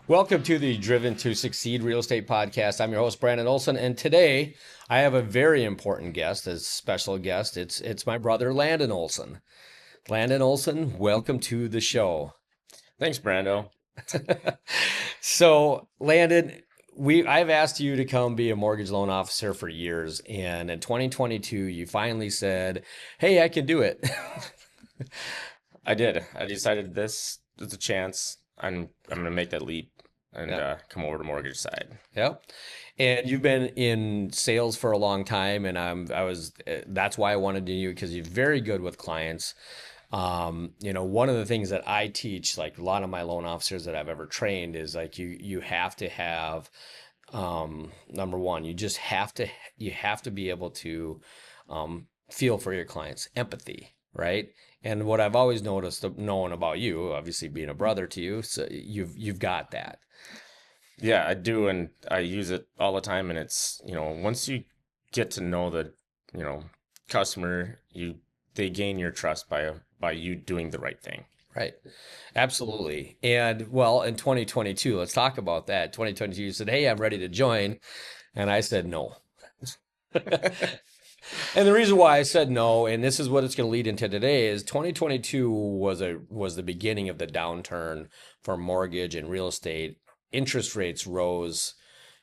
Welcome to the Driven to Succeed Real Estate Podcast. I'm your host, Brandon Olson, and today I have a very important guest, a special guest. It's my brother, Landon Olson. Landon Olson, welcome to the show. Thanks, Brando. So, Landon, I've asked you to come be a mortgage loan officer for years, and in 2022, you finally said, "Hey, I can do it." I did. I decided this is a chance. I'm gonna make that leap and Yeah. come over to mortgage side. Yep. And you've been in sales for a long time, and that's why I wanted to you because you're very good with clients. One of the things that I teach, like a lot of my loan officers that I've ever trained, is like you have to have number one, you have to be able to feel for your clients, empathy, right? And what I've always known about you, obviously being a brother to you, so you've got that. Yeah, I do, and I use it all the time. And it's, once you get to know the, you know, customer, they gain your trust by you doing the right thing. Right. Absolutely. And well, in 2022, let's talk about that. 2022, you said, "Hey, I'm ready to join." And I said, "No." And the reason why I said no, and this is what it's going to lead into today, is 2022 was the beginning of the downturn for mortgage and real estate. Interest rates rose,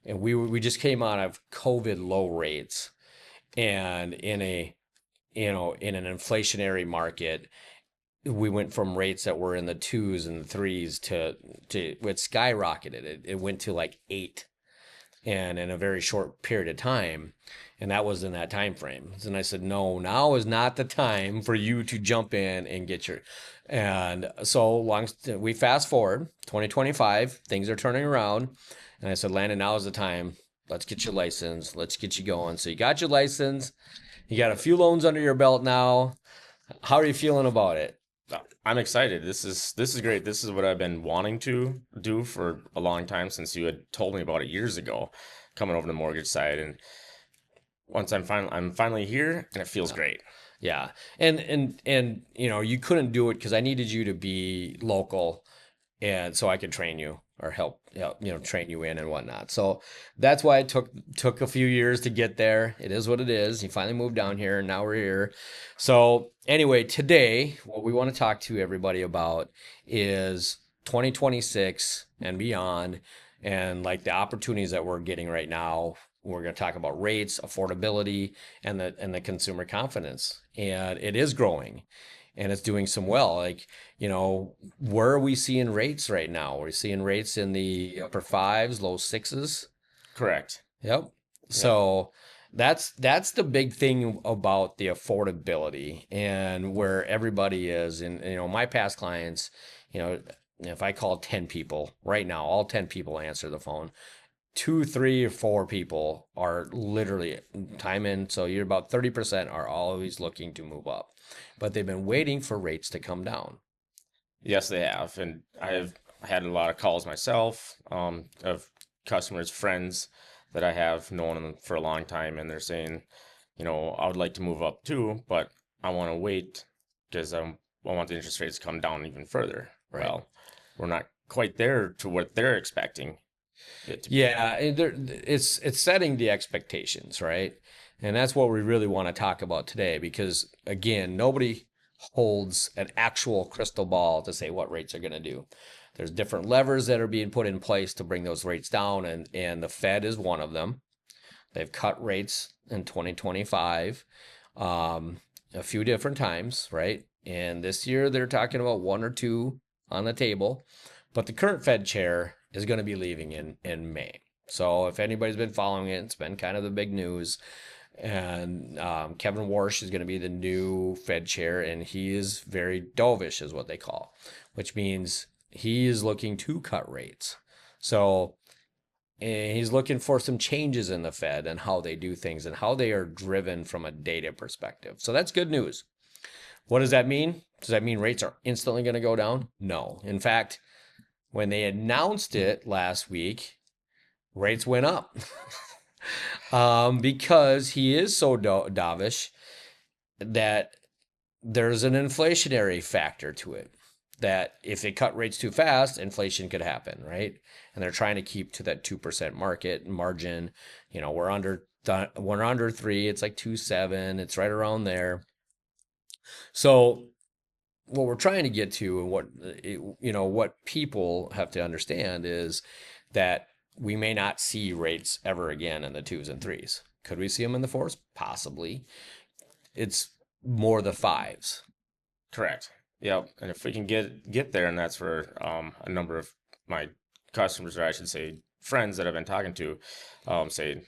and we just came out of COVID low rates, and in an inflationary market, we went from rates that were in the twos and the threes to it skyrocketed. It went to like eight, and in a very short period of time, and that was in that time frame. And I said, "No, now is not the time for you to jump in and get your." And so we fast forward 2025, things are turning around, and I said, "Landon, now is the time. Let's get your license. Let's get you going." So you got your license. You got a few loans under your belt now. How are you feeling about it? I'm excited. This is great. This is what I've been wanting to do for a long time since you had told me about it years ago, coming over to the mortgage side. And once I'm finally here, and it feels great. Yeah. And you couldn't do it because I needed you to be local and so I could train you or help train you in and whatnot. So that's why it took a few years to get there. It is what it is. You finally moved down here and now we're here. So anyway, today what we want to talk to everybody about is 2026 and beyond, and like the opportunities that we're getting right now. We're going to talk about rates, affordability, and the consumer confidence. And it is growing and it's doing some well. Like, where are we seeing rates right now? We're seeing rates in the upper fives, low sixes. Correct. Yep. Yep. So that's the big thing about the affordability and where everybody is. And my past clients, if I call 10 people right now, all 10 people answer the phone. Two, three, or four people are literally time in. So you're about 30% are always looking to move up, but they've been waiting for rates to come down. Yes, they have, and I've had a lot of calls myself, of customers, friends that I have known them for a long time, and they're saying, I would like to move up too, but I want to wait because I want the interest rates to come down even further. Right. Well, we're not quite there to what they're expecting it to be. Yeah, it's setting the expectations, right? And that's what we really want to talk about today because again, nobody holds an actual crystal ball to say what rates are going to do. There's different levers that are being put in place to bring those rates down, and the Fed is one of them. They've cut rates in 2025 a few different times, right? And this year they're talking about one or two on the table, but the current Fed chair is going to be leaving in May. So if anybody's been following it, it's been kind of the big news. And Kevin Warsh is going to be the new Fed chair, and he is very dovish, is what they call, which means he is looking to cut rates. So he's looking for some changes in the Fed and how they do things and how they are driven from a data perspective. So that's good news. What does that mean? Does that mean rates are instantly going to go down? No. In fact, when they announced it last week, rates went up because he is so dovish that there's an inflationary factor to it. that if they cut rates too fast, inflation could happen, right? And they're trying to keep to that 2% market margin. We're under 3, it's like 2.7, it's right around there. So what we're trying to get to, and what people have to understand is that we may not see rates ever again in the 2s and 3s. Could we see them in the 4s? Possibly. It's more the 5s. Correct. Yep. And if we can get there, and that's where a number of my customers, or I should say friends that I've been talking to, say,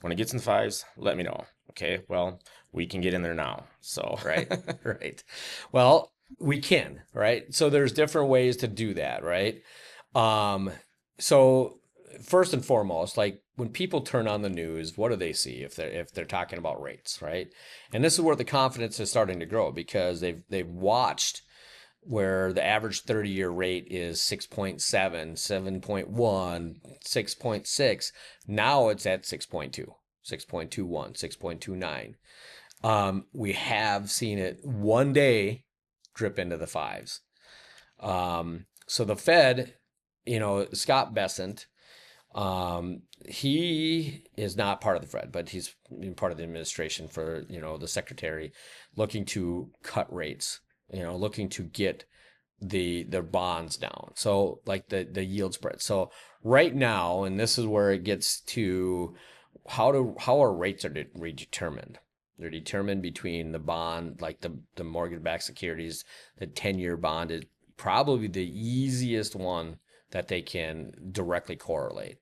when it gets in the 5s, let me know. Okay. Well, we can get in there now. So Right. Right. Well, we can, right? So there's different ways to do that, right? So first and foremost, like when people turn on the news, what do they see if they're talking about rates, right? And this is where the confidence is starting to grow, because they've watched where the average 30-year rate is 6.7, 7.1, 6.6. Now it's at 6.2, 6.21, 6.29. We have seen it one day drip into the 5s. So the Fed, Scott Bessent, he is not part of the Fed, but he's part of the administration for, the secretary, looking to cut rates, looking to get their bonds down. So like the yield spread. So right now, and this is where it gets to how our rates are determined. They're determined between the bond, like the mortgage-backed securities. The 10-year bond is probably the easiest one that they can directly correlate.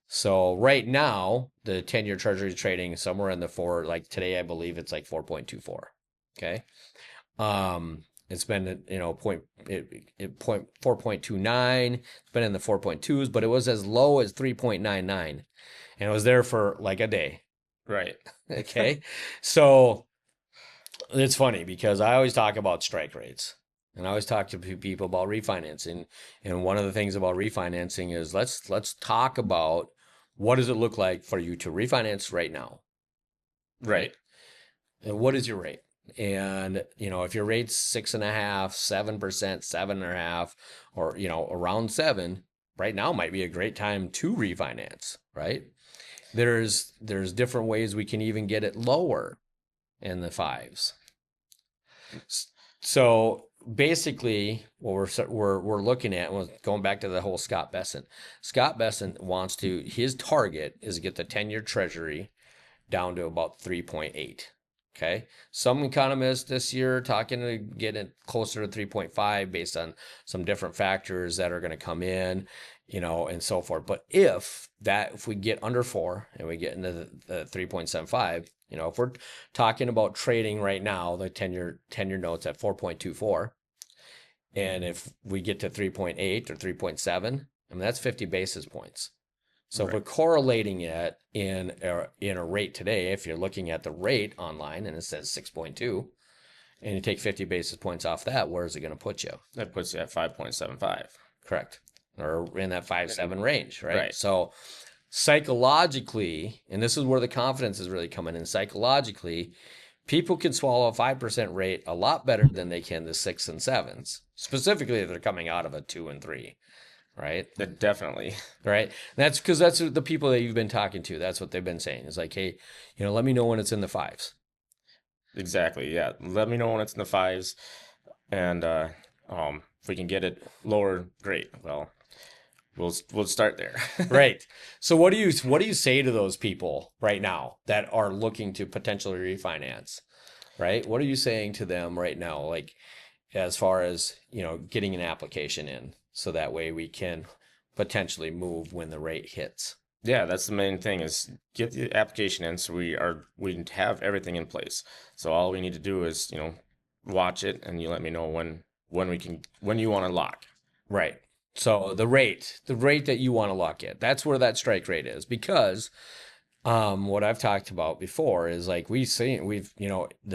So right now, the 10-year treasury is trading somewhere in the 4, like today, I believe it's like 4.24. Okay. It's been, point 4.29. It's been in the 4.2s, but it was as low as 3.99, and it was there for like a day. right. Okay. So it's funny because I always talk about strike rates, and I always talk to people about refinancing. And one of the things about refinancing is let's talk about what does it look like for you to refinance right now? Right. And what is your rate? And, if your rate's 6.5%, 7%, 7.5%, or, around 7, right now might be a great time to refinance, right? There's different ways we can even get it lower in the 5s. So basically, what we're looking at was going back to the whole Scott Bessent. Scott Bessent his target is to get the 10-year treasury down to about 3.8. Okay. Some economists this year are talking to get it closer to 3.5 based on some different factors that are going to come in, and so forth. But if we get under 4 and we get into the 3.75, if we're talking about trading right now, the 10-year notes at 4.24, and if we get to 3.8 or 3.7, I mean, that's 50 basis points. So if we're correlating it in a rate today, if you're looking at the rate online and it says 6.2, and you take 50 basis points off that, where is it going to put you? That puts you at 5.75. Correct. Or in that 5.7 range, right? Right. So psychologically, and this is where the confidence is really coming in, psychologically, people can swallow a 5% rate a lot better than they can the 6s and 7s, specifically if they're coming out of a 2 and 3. Right? Definitely. Right. That's because that's the people that you've been talking to. That's what they've been saying. It's like, hey, let me know when it's in the 5s. Exactly. Yeah. Let me know when it's in the 5s. And if we can get it lower, great. Well, we'll start there. Right. So what do you say to those people right now that are looking to potentially refinance? Right? What are you saying to them right now, like as far as, getting an application in, so that way we can potentially move when the rate hits? Yeah, that's the main thing, is get the application in so we have everything in place. So all we need to do is, watch it, and you let me know when you want to lock. Right. So the rate that you want to lock in, that's where that strike rate is, because what I've talked about before is like the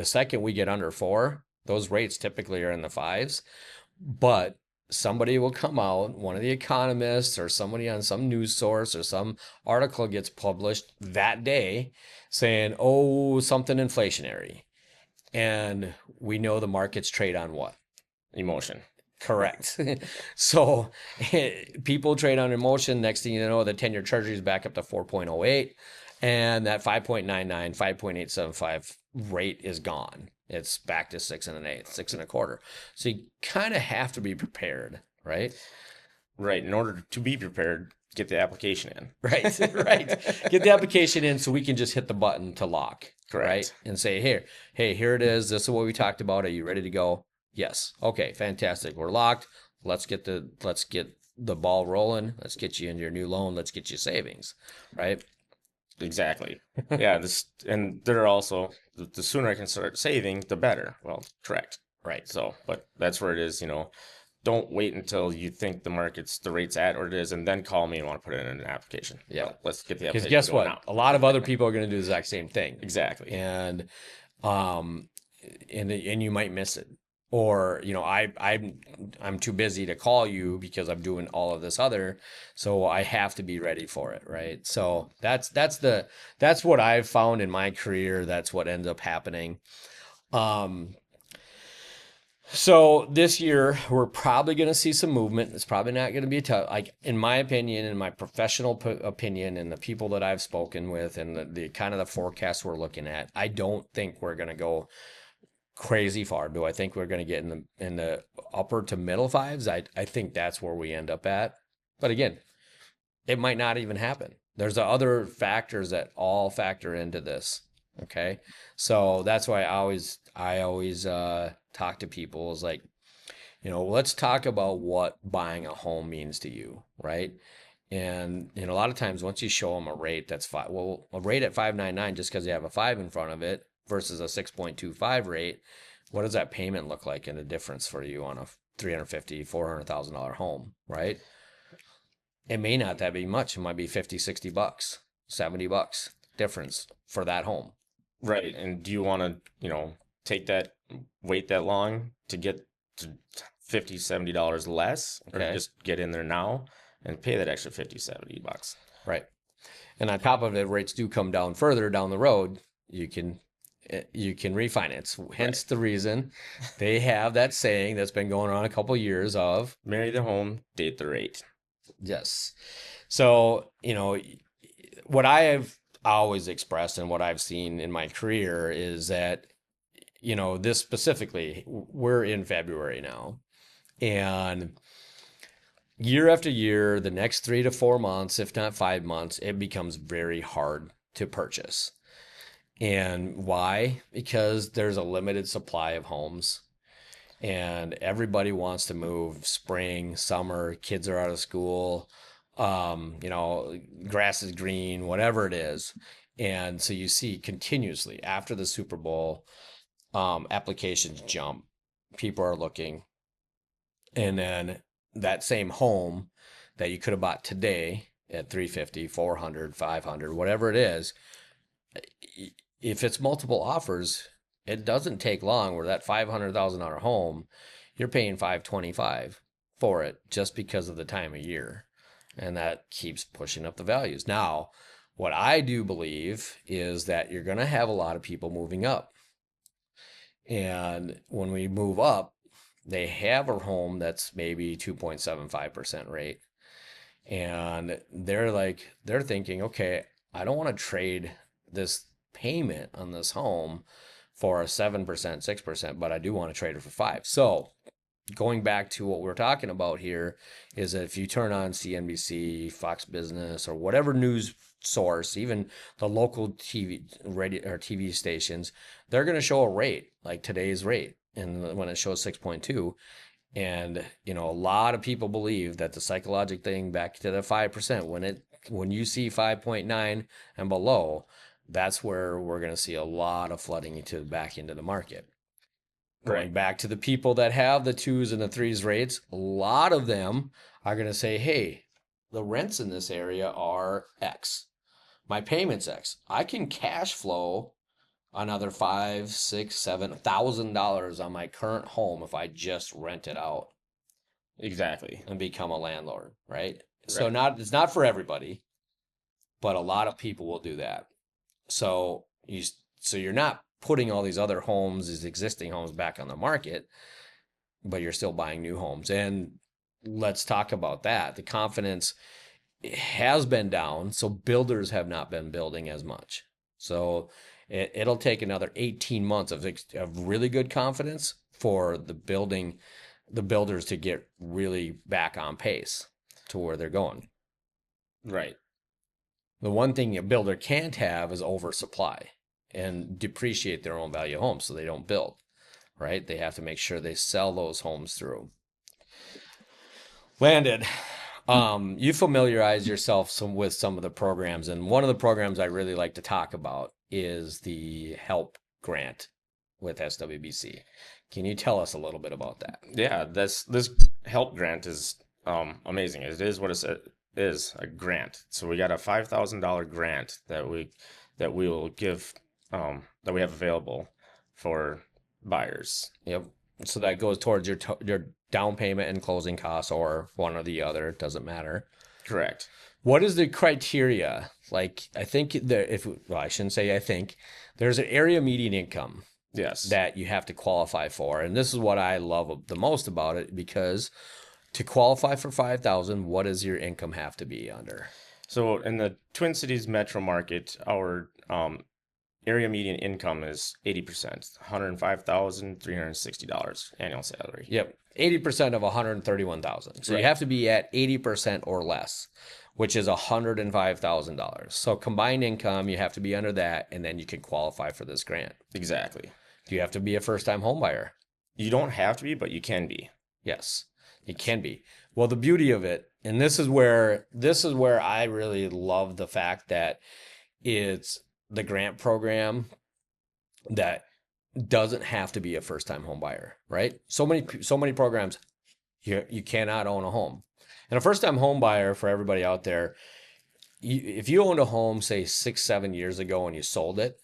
second we get under 4, those rates typically are in the 5s, but somebody will come out, one of the economists or somebody on some news source or some article gets published that day saying, oh, something inflationary. And we know the markets trade on what? Emotion. Correct. So people trade on emotion. Next thing you know, the 10-year treasury is back up to 4.08, and that 5.99, 5.875 rate is gone. It's back to 6 1/8, 6 1/4. So you kind of have to be prepared, right? Right. In order to be prepared, get the application in. Right, right. Get the application in so we can just hit the button to lock, right? Correct. And say, here, hey, here it is. This is what we talked about. Are you ready to go? Yes. Okay, fantastic. We're locked. Let's get the ball rolling. Let's get you into your new loan. Let's get you savings, right? Exactly. Yeah. And there are also the sooner I can start saving, the better. Well, correct. Right. So, but that's where it is. Don't wait until you think the rate's at or it is, and then call me and want to put it in an application. Yeah. Well, let's get the Because application guess going what? now. A lot of other people are going to do the exact same thing. Exactly. And um and you might miss it. Or, I'm too busy to call you because I'm doing all of this other, so I have to be ready for it, right? So that's what I've found in my career. That's what ends up happening. So this year we're probably going to see some movement. It's probably not going to be tough. Like in my opinion, in my professional opinion, and the people that I've spoken with, and the kind of the forecast we're looking at, I don't think we're going to go crazy far. Do I think we're going to get in the upper to middle fives? I think that's where we end up at. But again, it might not even happen. There's other factors that all factor into this. Okay, so that's why I always talk to people is like, let's talk about what buying a home means to you, right? And a lot of times once you show them a rate that's a rate at 5.99 just because you have a 5 in front of it versus a 6.25 rate, what does that payment look like in a difference for you on a $350,000-$400,000 home, right? It may not that be much. It might be 50, 60 bucks, 70 bucks difference for that home. Right. And do you want to, wait that long to get to $50, $70 less, or Okay. just get in there now and pay that extra 50, 70 bucks? Right. And on top of it, rates do come down further down the road. You can refinance. Hence the reason they have that saying that's been going on a couple of years of Marry the home, date the rate. yes. So, what I have always expressed and what I've seen in my career is that, this specifically, we're in February now, and year after year, the next 3 to 4 months, if not 5 months, it becomes very hard to purchase. And why? Because there's a limited supply of homes and everybody wants to move spring, summer, kids are out of school, grass is green, whatever it is. And so you see continuously after the Super Bowl, applications jump, people are looking, and then that same home that you could have bought today at 350, 400, 500, whatever it is, if it's multiple offers, it doesn't take long where that $500,000 home, you're paying 525 for it just because of the time of year. And that keeps pushing up the values. Now, what I do believe is that you're going to have a lot of people moving up. And when we move up, they have a home that's maybe 2.75% rate. And they're thinking, okay, I don't want to trade this payment on this home for a 7%, 6%, but I do want to trade it for 5. So going back to what we're talking about here is that if you turn on CNBC, Fox Business, or whatever news source, even the local TV, radio or TV stations, they're going to show a rate like today's rate. And when it shows 6.2, and a lot of people believe that the psychological thing back to the 5%, when you see 5.9 and below, that's where we're going to see a lot of flooding back into the market. Going Right. back to the people that have the 2s and the 3s rates, a lot of them are going to say, hey, the rents in this area are X. My payment's X. I can cash flow another $5, $6, $7,000 on my current home if I just rent it out Exactly. and become a landlord, right? Right. So it's not for everybody, but a lot of people will do that. So you're not putting all these other homes, these existing homes back on the market. but you're still buying new homes. And let's talk about that. The confidence has been down, so builders have not been building as much. So it'll take another 18 months of really good confidence for the builders to get really back on pace to where they're going. Right. The one thing a builder can't have is oversupply and depreciate their own value homes so they don't build, right? They have to make sure they sell those homes through. Landon, you familiarize yourself with some of the programs, and one of the programs I really like to talk about is the HELP grant with SWBC. Can you tell us a little bit about that? Yeah, this help grant is amazing. It is what it is, a grant. So we got a $5,000 grant that we will give that we have available for buyers. Yep. So that goes towards your down payment and closing costs, or one or the other. It doesn't matter. Correct. What is the criteria? Like, I think I shouldn't say I think, there's an area median income Yes. that you have to qualify for. And this is what I love the most about it, because to qualify for 5,000, what does your income have to be under? So in the Twin Cities metro market, our area median income is 80%, $105,360 annual salary. Yep. 80% of 131,000. So Right. you have to be at 80% or less, which is $105,000. So combined income, you have to be under that, and then you can qualify for this grant. Exactly. Do you have to be a first-time home buyer? You don't have to be, but you can be. Yes, it can be. Well, the beauty of it, and this is where I really love the fact that it's the grant program that doesn't have to be a first-time home buyer, right? So many programs, you cannot own a home. And a first-time home buyer, for everybody out there, if you owned a home, say 6-7 years ago, and you sold it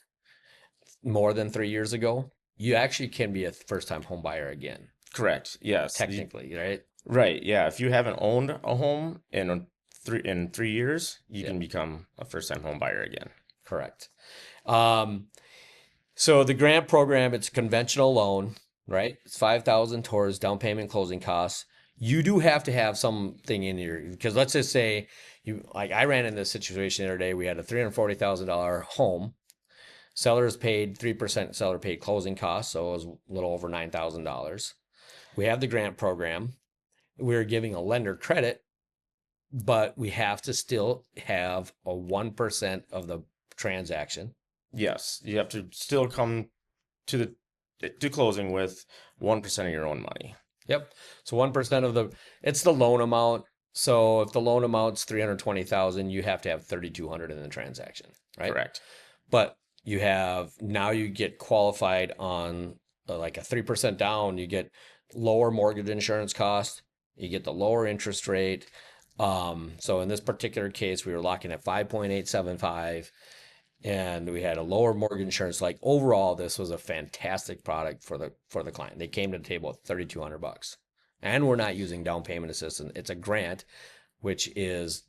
more than 3 years ago, you actually can be a first-time home buyer again. Correct. Yes. Technically, right? Right. Yeah. If you haven't owned a home in 3 years, you can become a first-time home buyer again. Correct. So the grant program, it's a conventional loan, right? It's 5,000 towards down payment, closing costs. You do have to have something in your, because let's just say I ran into this situation the other day. We had a $340,000 home. Sellers paid 3%, seller paid closing costs, so it was a little over $9,000. We have the grant program. We're giving a lender credit, but we have to still have a 1% of the transaction. Yes, you have to still come to closing with 1% of your own money. Yep. So 1% it's the loan amount. So if the loan amount's 320,000, you have to have 3,200 in the transaction, right? Correct. But you get qualified on like a 3% down. You get lower mortgage insurance cost. You get the lower interest rate. So in this particular case, we were locking at 5.875. And we had a lower mortgage insurance. Like, overall, this was a fantastic product for the client. They came to the table with $3,200, and we're not using down payment assistance. It's a grant, which is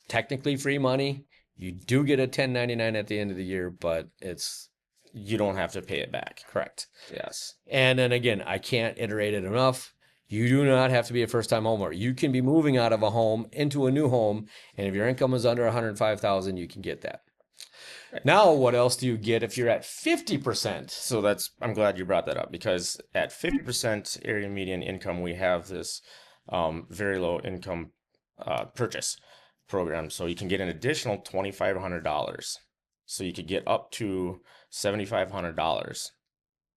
technically free money. You do get a 1099 at the end of the year, but you don't have to pay it back. Correct. Yes. And then again, I can't iterate it enough. You do not have to be a first-time homeowner. You can be moving out of a home into a new home, and if your income is under 105,000, you can get that. Now, what else do you get if you're at 50%? So I'm glad you brought that up, because at 50% area median income, we have this very low income purchase program. So you can get an additional $2,500. So you could get up to $7,500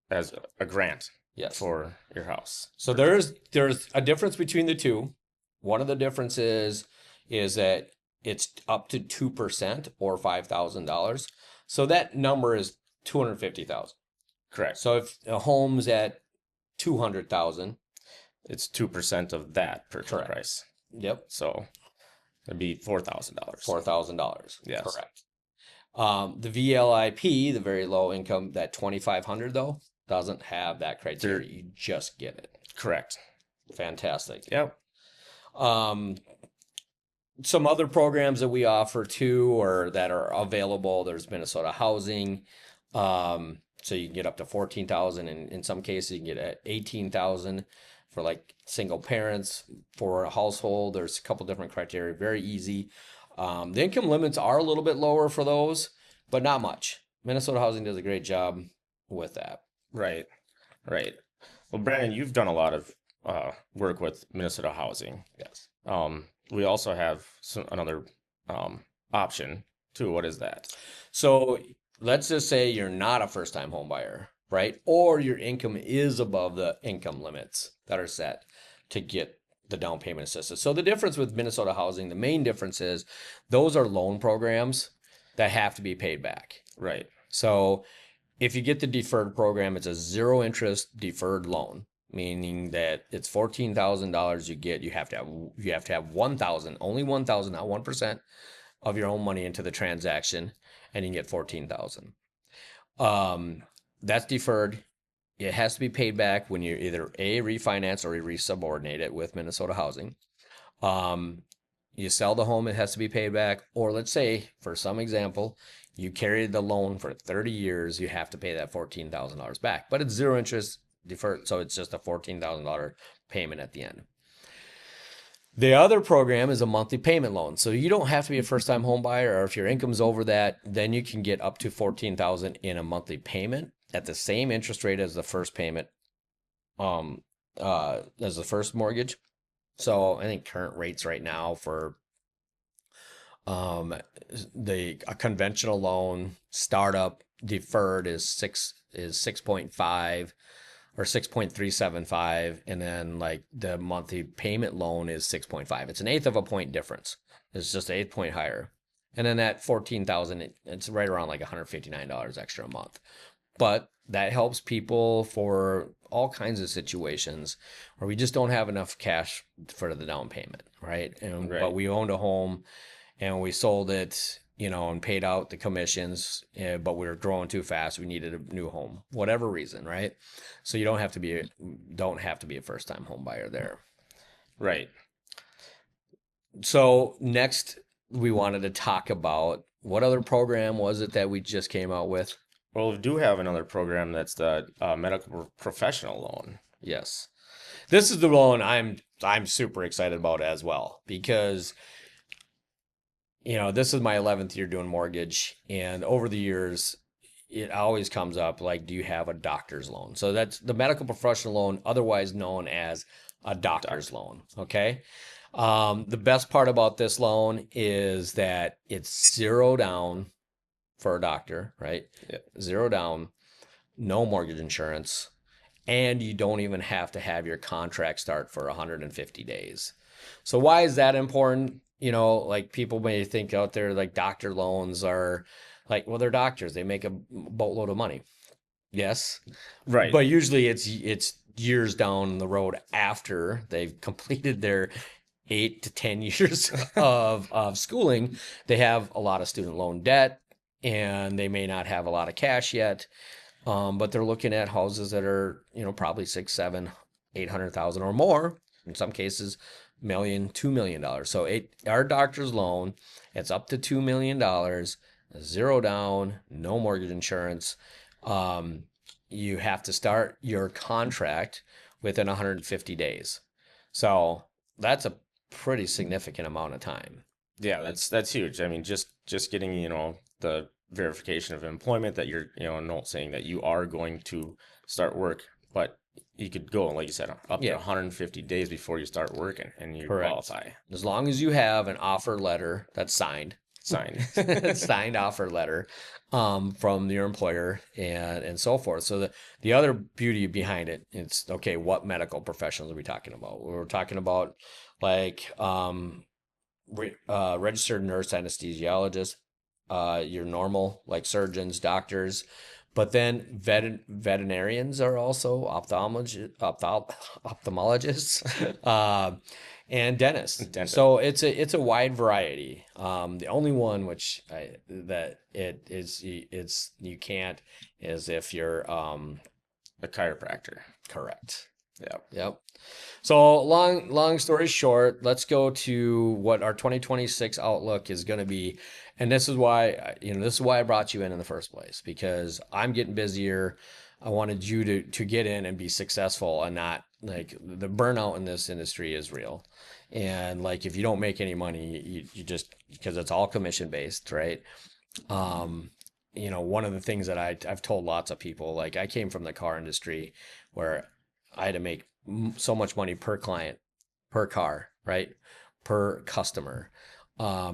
as a grant. Yes. For your house. So there's a difference between the two. One of the differences is that it's up to 2% or $5,000. So that number is $250,000. Correct. So if a home's at $200,000, it's 2% of that purchase Correct. price. Yep. So it'd be $4,000. $4,000. Yes. Correct. The VLIP, the very low income, that $2,500 though, doesn't have that criteria. You just get it. Correct. Fantastic. Yep. Some other programs that we offer too, or that are available, there's Minnesota Housing. So you can get up to 14,000, and in some cases you can get at 18,000 for like single parents, for a household. There's a couple different criteria, very easy. The income limits are a little bit lower for those, but not much. Minnesota Housing does a great job with that. Right. Right. Well, Brandon, you've done a lot of work with Minnesota Housing. Yes. We also have another option too. What is that? So let's just say you're not a first time home buyer, right? Or your income is above the income limits that are set to get the down payment assistance. So the difference with Minnesota Housing, the main difference is those are loan programs that have to be paid back. Right. So if you get the deferred program, it's a zero interest deferred loan, meaning that it's $14,000 you get. You have to have 1,000, only 1,000, not 1% of your own money into the transaction, and you can get 14,000. That's deferred. It has to be paid back when you either A, refinance or you resubordinate it with Minnesota Housing. You sell the home, it has to be paid back. Or let's say, for some example, you carried the loan for 30 years, you have to pay that $14,000 back. But it's zero interest deferred, so it's just a $14,000 payment at the end. The other program is a monthly payment loan. So you don't have to be a first-time home buyer, or if your income's over that, then you can get up to $14,000 in a monthly payment at the same interest rate as the first payment, as the first mortgage. So I think current rates right now for a conventional loan startup deferred is 6.5 or 6.375, and then like the monthly payment loan is 6.5. It's an eighth of a point difference. It's just an eighth point higher. And then at 14,000, it's right around like $159 extra a month. But that helps people for all kinds of situations where we just don't have enough cash for the down payment, right? But we owned a home and we sold it, and paid out the commissions, but we were growing too fast. We needed a new home, whatever reason, right? So you don't have to be a first-time home buyer there. Right. So next, we wanted to talk about what other program was it that we just came out with? Well, we do have another program that's the medical professional loan. Yes, this is the loan I'm super excited about as well, because this is my 11th year doing mortgage, and over the years, it always comes up like, do you have a doctor's loan? So that's the medical professional loan, otherwise known as a doctor's loan. Okay. The best part about this loan is that it's zero down for a doctor, right? Yep. Zero down, no mortgage insurance, and you don't even have to have your contract start for 150 days. So why is that important? Like people may think out there like doctor loans are like, well, they're doctors. They make a boatload of money. Yes. Right. But usually it's years down the road after they've completed their 8 to 10 years of schooling. They have a lot of student loan debt and they may not have a lot of cash yet. But they're looking at houses that are, probably 6, 7, 800,000 or more. In some cases, $2 million. So our doctor's loan, it's up to $2 million, zero down, no mortgage insurance. You have to start your contract within 150 days. So that's a pretty significant amount of time. Yeah, that's huge. I mean, just getting, the verification of employment that you're, not saying that you are going to start work, but you could go, like you said, up to 150 days before you start working and you qualify. As long as you have an offer letter that's signed, signed offer letter from your employer and so forth. So the other beauty behind it, it's okay, what medical professionals are we talking about? We're talking about like registered nurse anesthesiologist, your normal like surgeons, doctors, but then veterinarians are also ophthalmologists, and dentists. So it's a wide variety. The only one which you can't is if you're a chiropractor. Correct. Yep. So long story short, let's go to what our 2026 outlook is going to be. And this is why I brought you in the first place, because I'm getting busier. I wanted you to get in and be successful and not like the burnout in this industry is real. And like if you don't make any money, you just because it's all commission based, right? Um, one of the things that I've told lots of people, like I came from the car industry where I had to make so much money per client, per car, right? Per customer.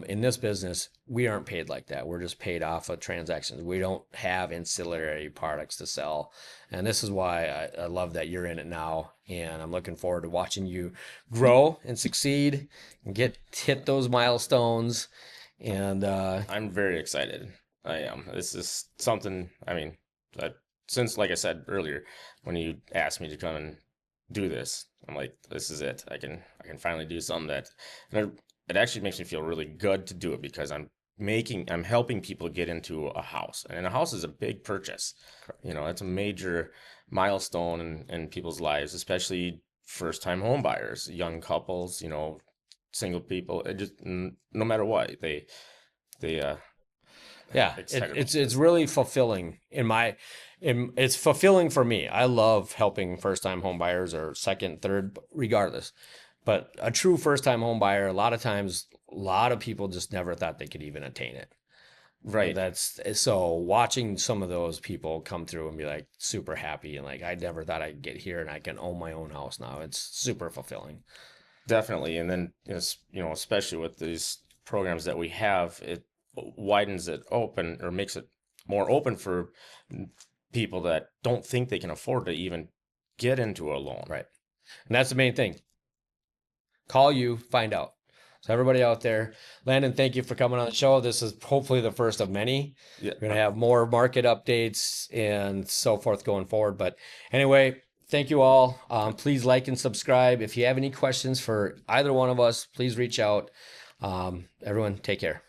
In this business, we aren't paid like that. We're just paid off of transactions. We don't have ancillary products to sell. And this is why I love that you're in it now. And I'm looking forward to watching you grow and succeed and hit those milestones. And I'm very excited. I am. This is something, I mean, I, since, like I said earlier, when you asked me to come and do this, I'm like, this is it. I can finally do something and it actually makes me feel really good to do it because I'm helping people get into a house. And a house is a big purchase. It's a major milestone in people's lives, especially first time home buyers, young couples, single people. It just, no matter what, they yeah, excited about it's really fulfilling it's fulfilling for me. I love helping first time home buyers or second, third, regardless. But a true first time home buyer, a lot of times, a lot of people just never thought they could even attain it. right. That's so watching some of those people come through and be like super happy and like I never thought I'd get here and I can own my own house now. It's super fulfilling. Definitely. And then, especially with these programs that we have, it widens it open or makes it more open for people that don't think they can afford to even get into a loan. Right. And that's the main thing. Call you, find out. So everybody out there, Landon, thank you for coming on the show. This is hopefully the first of many. Yeah. We're going to have more market updates and so forth going forward. But anyway, thank you all. Please like and subscribe. If you have any questions for either one of us, please reach out. Everyone, take care.